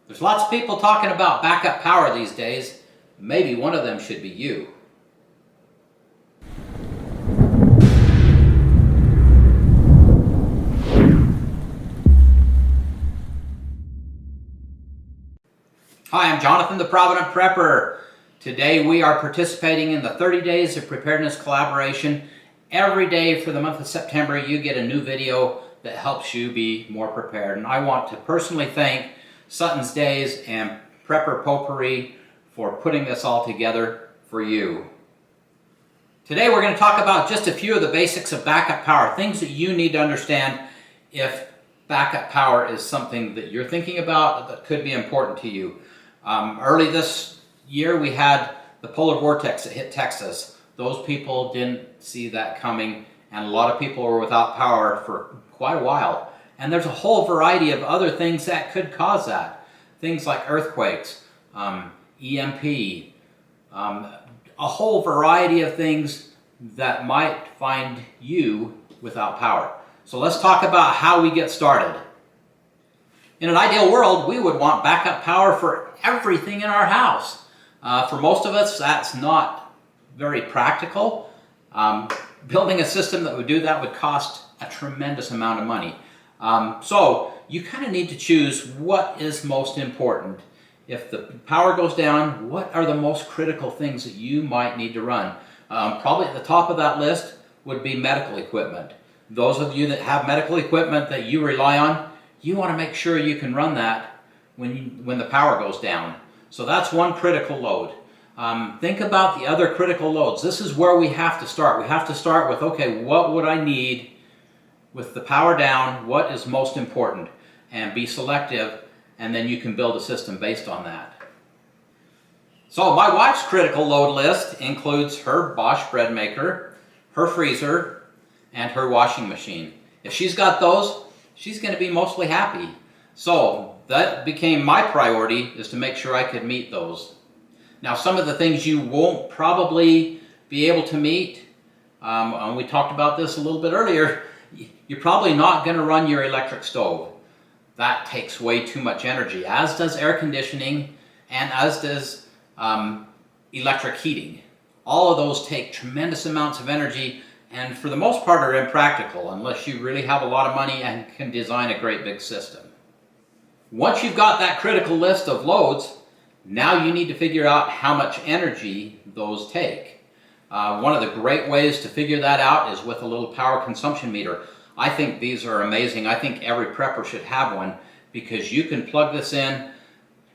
There's lots of people talking about backup power these days. Maybe one of them should be you. Hi, I'm Jonathan, the Provident Prepper. Today we are participating in the 30 Days of Preparedness Collaboration. Every day for the month of September you get a new video that helps you be more prepared. And I want to personally thank Sutton's Days and Prepper Potpourri for putting this all together for you. Today we're going to talk about just a few of the basics of backup power, things that you need to understand if backup power is something that you're thinking about that could be important to you. Early this year we had the polar vortex that hit Texas. Those people didn't see that coming, and a lot of people were without power for quite a while. And there's a whole variety of other things that could cause that. Things like earthquakes, EMP, a whole variety of things that might find you without power. So let's talk about how we get started. In an ideal world, we would want backup power for everything in our house. For most of us, that's not very practical. Building a system that would do that would cost a tremendous amount of money. So you kind of need to choose what is most important. If the power goes down, what are the most critical things that you might need to run? Probably at the top of that list would be medical equipment. Those of you that have medical equipment that you rely on, you want to make sure you can run that when the power goes down. So that's one critical load. Think about the other critical loads. This is where we have to start. We have to start with, okay, what would I need with the power down? What is most important? And be selective, and then you can build a system based on that. So my wife's critical load list includes her Bosch bread maker, her freezer, and her washing machine. If she's got those, she's going to be mostly happy. So that became my priority, is to make sure I could meet those. Now, some of the things you won't probably be able to meet, and we talked about this a little bit earlier, you're probably not going to run your electric stove. That takes way too much energy, as does air conditioning and as does electric heating. All of those take tremendous amounts of energy, and for the most part are impractical unless you really have a lot of money and can design a great big system. Once you've got that critical list of loads, now you need to figure out how much energy those take. One of the great ways to figure that out is with a little power consumption meter. I think these are amazing. I think every prepper should have one, because you can plug this in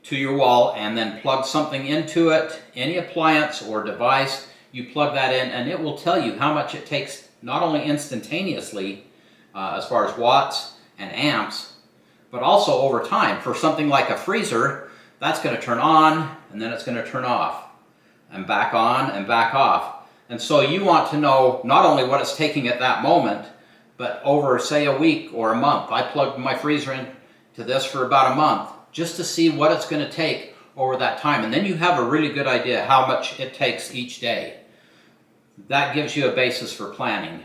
to your wall and then plug something into it, any appliance or device, you plug that in and it will tell you how much it takes, not only instantaneously as far as watts and amps, but also over time. For something like a freezer, that's going to turn on and then it's going to turn off and back on and back off. And so you want to know not only what it's taking at that moment, but over, say, a week or a month. I plugged my freezer into this for about a month just to see what it's going to take over that time. And then you have a really good idea how much it takes each day. That gives you a basis for planning.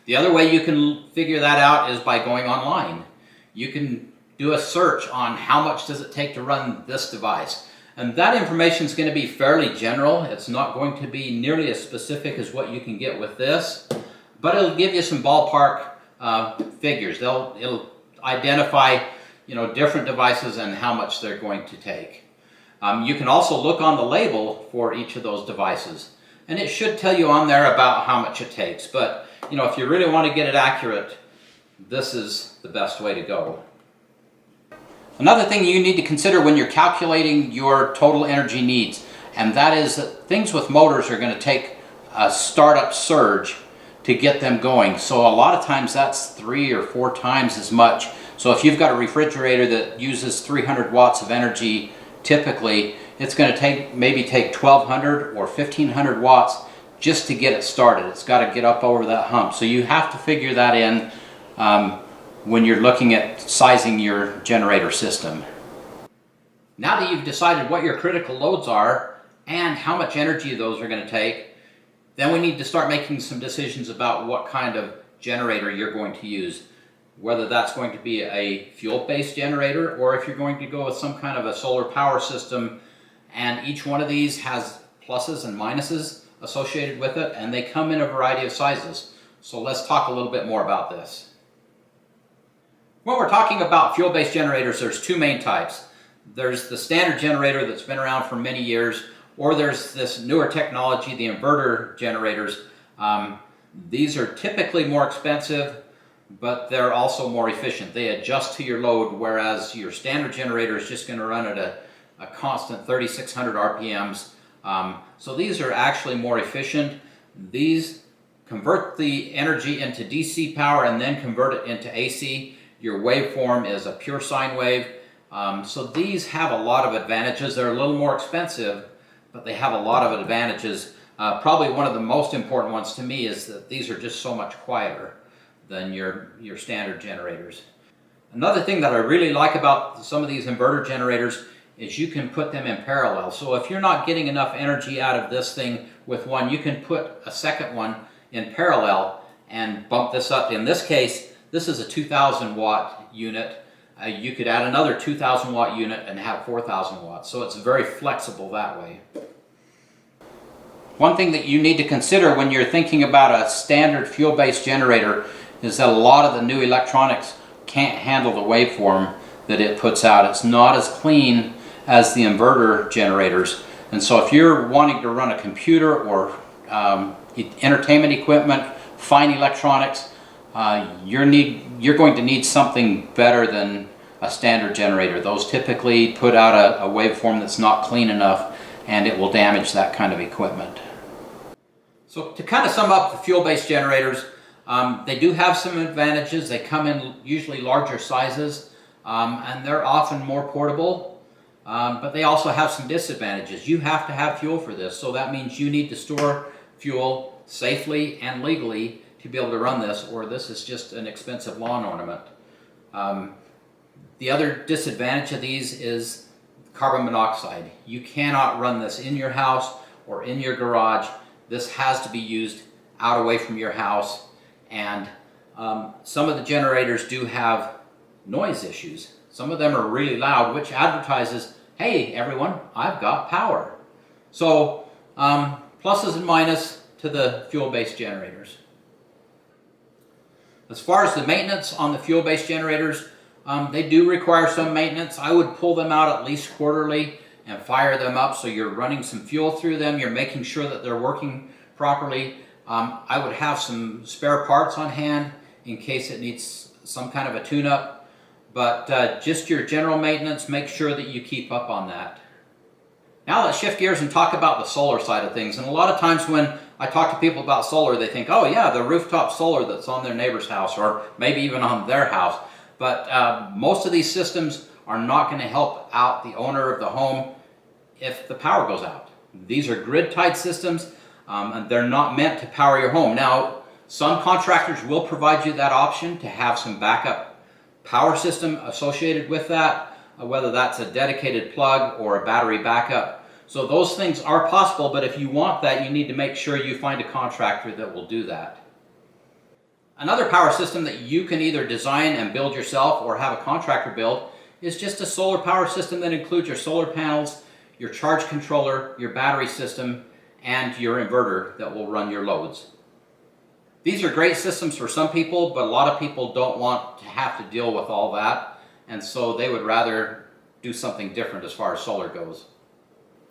The other way you can figure that out is by going online. You can do a search on how much does it take to run this device. And that information is going to be fairly general. It's not going to be nearly as specific as what you can get with this, but it'll give you some ballpark figures. It'll identify, different devices and how much they're going to take. You can also look on the label for each of those devices, and it should tell you on there about how much it takes. But if you really want to get it accurate, this is the best way to go. Another thing you need to consider when you're calculating your total energy needs, and that is that things with motors are going to take a startup surge to get them going. So a lot of times that's 3 or 4 times as much. So if you've got a refrigerator that uses 300 watts of energy, typically it's going to maybe take 1200 or 1500 watts just to get it started. It's got to get up over that hump. So you have to figure that in when you're looking at sizing your generator system. Now that you've decided what your critical loads are and how much energy those are going to take, then we need to start making some decisions about what kind of generator you're going to use. whether that's going to be a fuel-based generator or if you're going to go with some kind of a solar power system. And each one of these has pluses and minuses associated with it, and they come in a variety of sizes. So let's talk a little bit more about this. When we're talking about fuel-based generators, there's two main types. There's the standard generator that's been around for many years, or there's this newer technology, the inverter generators. These are typically more expensive, but they're also more efficient. They adjust to your load, whereas your standard generator is just going to run at a constant 3,600 RPMs. So these are actually more efficient. These convert the energy into DC power and then convert it into AC. Your waveform is a pure sine wave. So these have a lot of advantages. They're a little more expensive, but they have a lot of advantages. Probably one of the most important ones to me is that these are just so much quieter than your standard generators. Another thing that I really like about some of these inverter generators is you can put them in parallel. So if you're not getting enough energy out of this thing with one, you can put a second one in parallel and bump this up. In this case, this is a 2,000 watt unit. You could add another 2,000 watt unit and have 4,000 watts. So it's very flexible that way. One thing that you need to consider when you're thinking about a standard fuel-based generator is that a lot of the new electronics can't handle the waveform that it puts out. It's not as clean as the inverter generators. And so if you're wanting to run a computer or entertainment equipment, fine electronics, you're going to need something better than a standard generator. Those typically put out a waveform that's not clean enough, and it will damage that kind of equipment. So to kind of sum up the fuel-based generators, they do have some advantages. They come in usually larger sizes, and they're often more portable, but they also have some disadvantages. You have to have fuel for this, so that means you need to store fuel safely and legally to be able to run this, or this is just an expensive lawn ornament. The other disadvantage of these is carbon monoxide. You cannot run this in your house or in your garage. This has to be used out away from your house, and some of the generators do have noise issues. Some of them are really loud, which advertises, hey everyone, I've got power. So pluses and minuses to the fuel-based generators. As far as the maintenance on the fuel-based generators, they do require some maintenance. I would pull them out at least quarterly and fire them up so you're running some fuel through them. You're making sure that they're working properly. I would have some spare parts on hand in case it needs some kind of a tune-up. But just your general maintenance, make sure that you keep up on that. Now let's shift gears and talk about the solar side of things. And a lot of times when I talk to people about solar, they think, oh yeah, the rooftop solar that's on their neighbor's house or maybe even on their house. But most of these systems are not going to help out the owner of the home if the power goes out. These are grid-tied systems, and they're not meant to power your home. Now, some contractors will provide you that option to have some backup power system associated with that, whether that's a dedicated plug or a battery backup. So those things are possible, but if you want that, you need to make sure you find a contractor that will do that. Another power system that you can either design and build yourself or have a contractor build is just a solar power system that includes your solar panels, your charge controller, your battery system, and your inverter that will run your loads. These are great systems for some people, but a lot of people don't want to have to deal with all that, and so they would rather do something different as far as solar goes.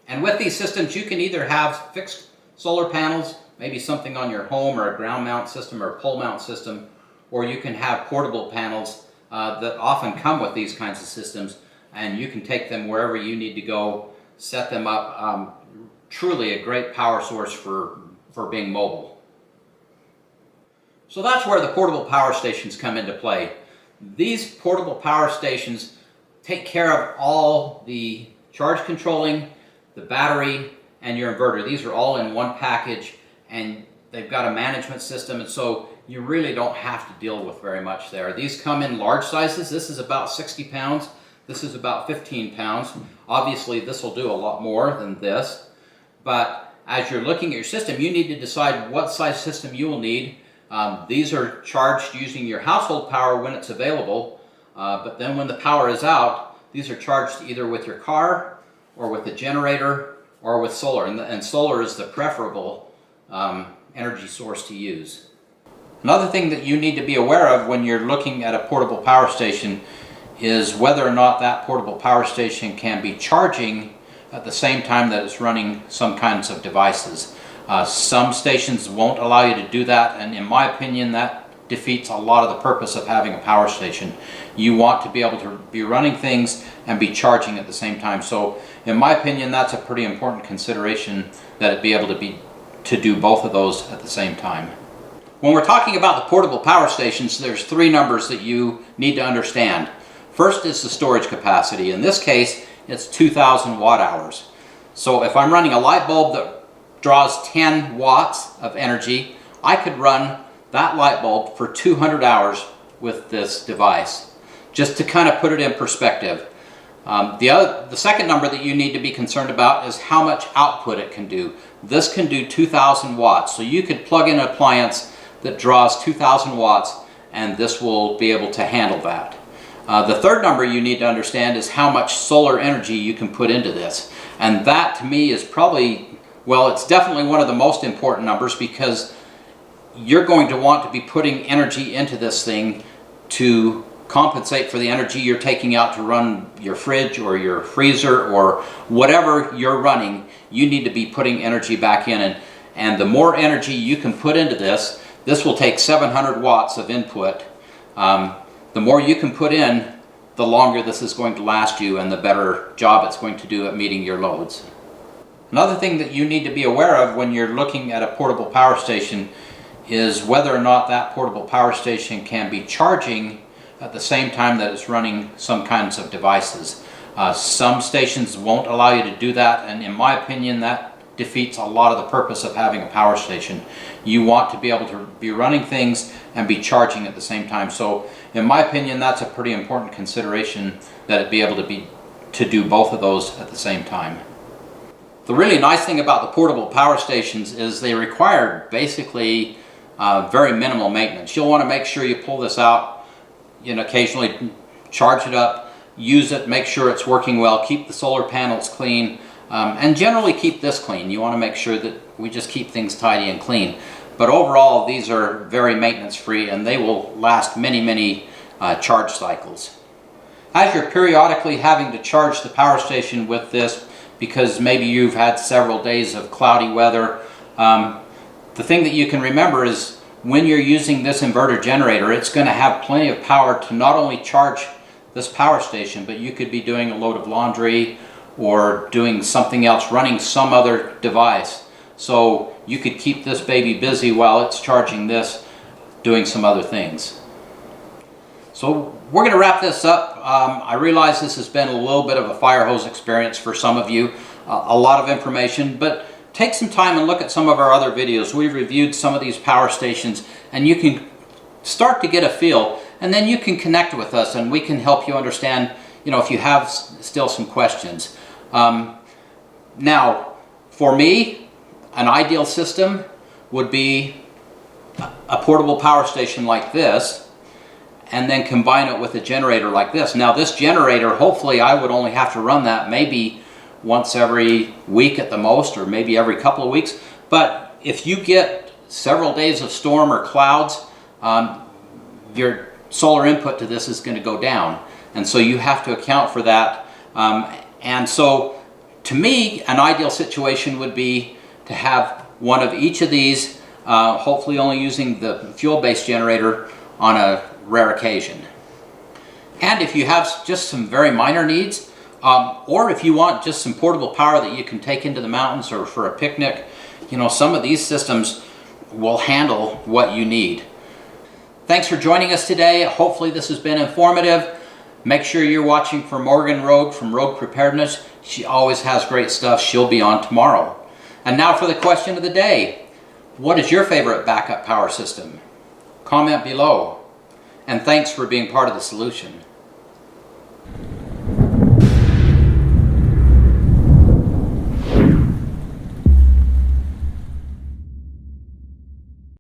And with these systems, you can either have fixed solar panels, maybe something on your home or a ground mount system or a pole mount system, or you can have portable panels that often come with these kinds of systems, and you can take them wherever you need to go, set them up. Truly a great power source for being mobile. So that's where the portable power stations come into play. These portable power stations take care of all the charge controlling, the battery, and your inverter. These are all in one package, and they've got a management system, and so you really don't have to deal with very much there. These come in large sizes. This is about 60 pounds. This is about 15 pounds. Obviously, this will do a lot more than this, but as you're looking at your system, you need to decide what size system you will need. These are charged using your household power when it's available, but then when the power is out, these are charged either with your car or with a generator or with solar, and solar is the preferable energy source to use. Another thing that you need to be aware of when you're looking at a portable power station is whether or not that portable power station can be charging at the same time that it's running some kinds of devices. Some stations won't allow you to do that, and in my opinion that defeats a lot of the purpose of having a power station. You want to be able to be running things and be charging at the same time. So in my opinion that's a pretty important consideration, that it be able to do both of those at the same time. When we're talking about the portable power stations, there's three numbers that you need to understand. First is the storage capacity. In this case, it's 2,000 watt hours. So if I'm running a light bulb that draws 10 watts of energy, I could run that light bulb for 200 hours with this device. Just to kind of put it in perspective. The second number that you need to be concerned about is how much output it can do. This can do 2,000 watts. So you could plug in an appliance that draws 2,000 watts and this will be able to handle that. The third number you need to understand is how much solar energy you can put into this. And that to me is probably, well, it's definitely one of the most important numbers, because you're going to want to be putting energy into this thing to compensate for the energy you're taking out to run your fridge or your freezer or whatever you're running. You need to be putting energy back in, and the more energy you can put into this will take 700 watts of input. The more you can put in, the longer this is going to last you and the better job it's going to do at meeting your loads. Another thing that you need to be aware of when you're looking at a portable power station is whether or not that portable power station can be charging at the same time that it's running some kinds of devices. Some stations won't allow you to do that, and in my opinion that defeats a lot of the purpose of having a power station. You want to be able to be running things and be charging at the same time. So in my opinion that's a pretty important consideration, that it be able to do both of those at the same time. The really nice thing about the portable power stations is they require basically very minimal maintenance. You'll want to make sure you pull this out, occasionally charge it up, use it, make sure it's working well, keep the solar panels clean, and generally keep this clean. You want to make sure that we just keep things tidy and clean. But overall these are very maintenance free and they will last many charge cycles. As you're periodically having to charge the power station with this, because maybe you've had several days of cloudy weather, the thing that you can remember is when you're using this inverter generator, it's going to have plenty of power to not only charge this power station, but you could be doing a load of laundry or doing something else, running some other device. So you could keep this baby busy while it's charging this, doing some other things. So we're going to wrap this up. I realize this has been a little bit of a fire hose experience for some of you, a lot of information, but take some time and look at some of our other videos. We've reviewed some of these power stations and you can start to get a feel, and then you can connect with us and we can help you understand, if you have still some questions. Now, for me, an ideal system would be a portable power station like this, and then combine it with a generator like this. Now this generator, hopefully I would only have to run that maybe once every week at the most, or maybe every couple of weeks. But if you get several days of storm or clouds, your solar input to this is going to go down. And so you have to account for that. And so to me, an ideal situation would be to have one of each of these, hopefully only using the fuel-based generator on a rare occasion. And if you have just some very minor needs, or if you want just some portable power that you can take into the mountains or for a picnic, some of these systems will handle what you need. Thanks for joining us today. Hopefully this has been informative. Make sure you're watching for Morgan Rogue from Rogue Preparedness. She always has great stuff. She'll be on tomorrow. And now for the question of the day. What is your favorite backup power system? Comment below. And thanks for being part of the solution.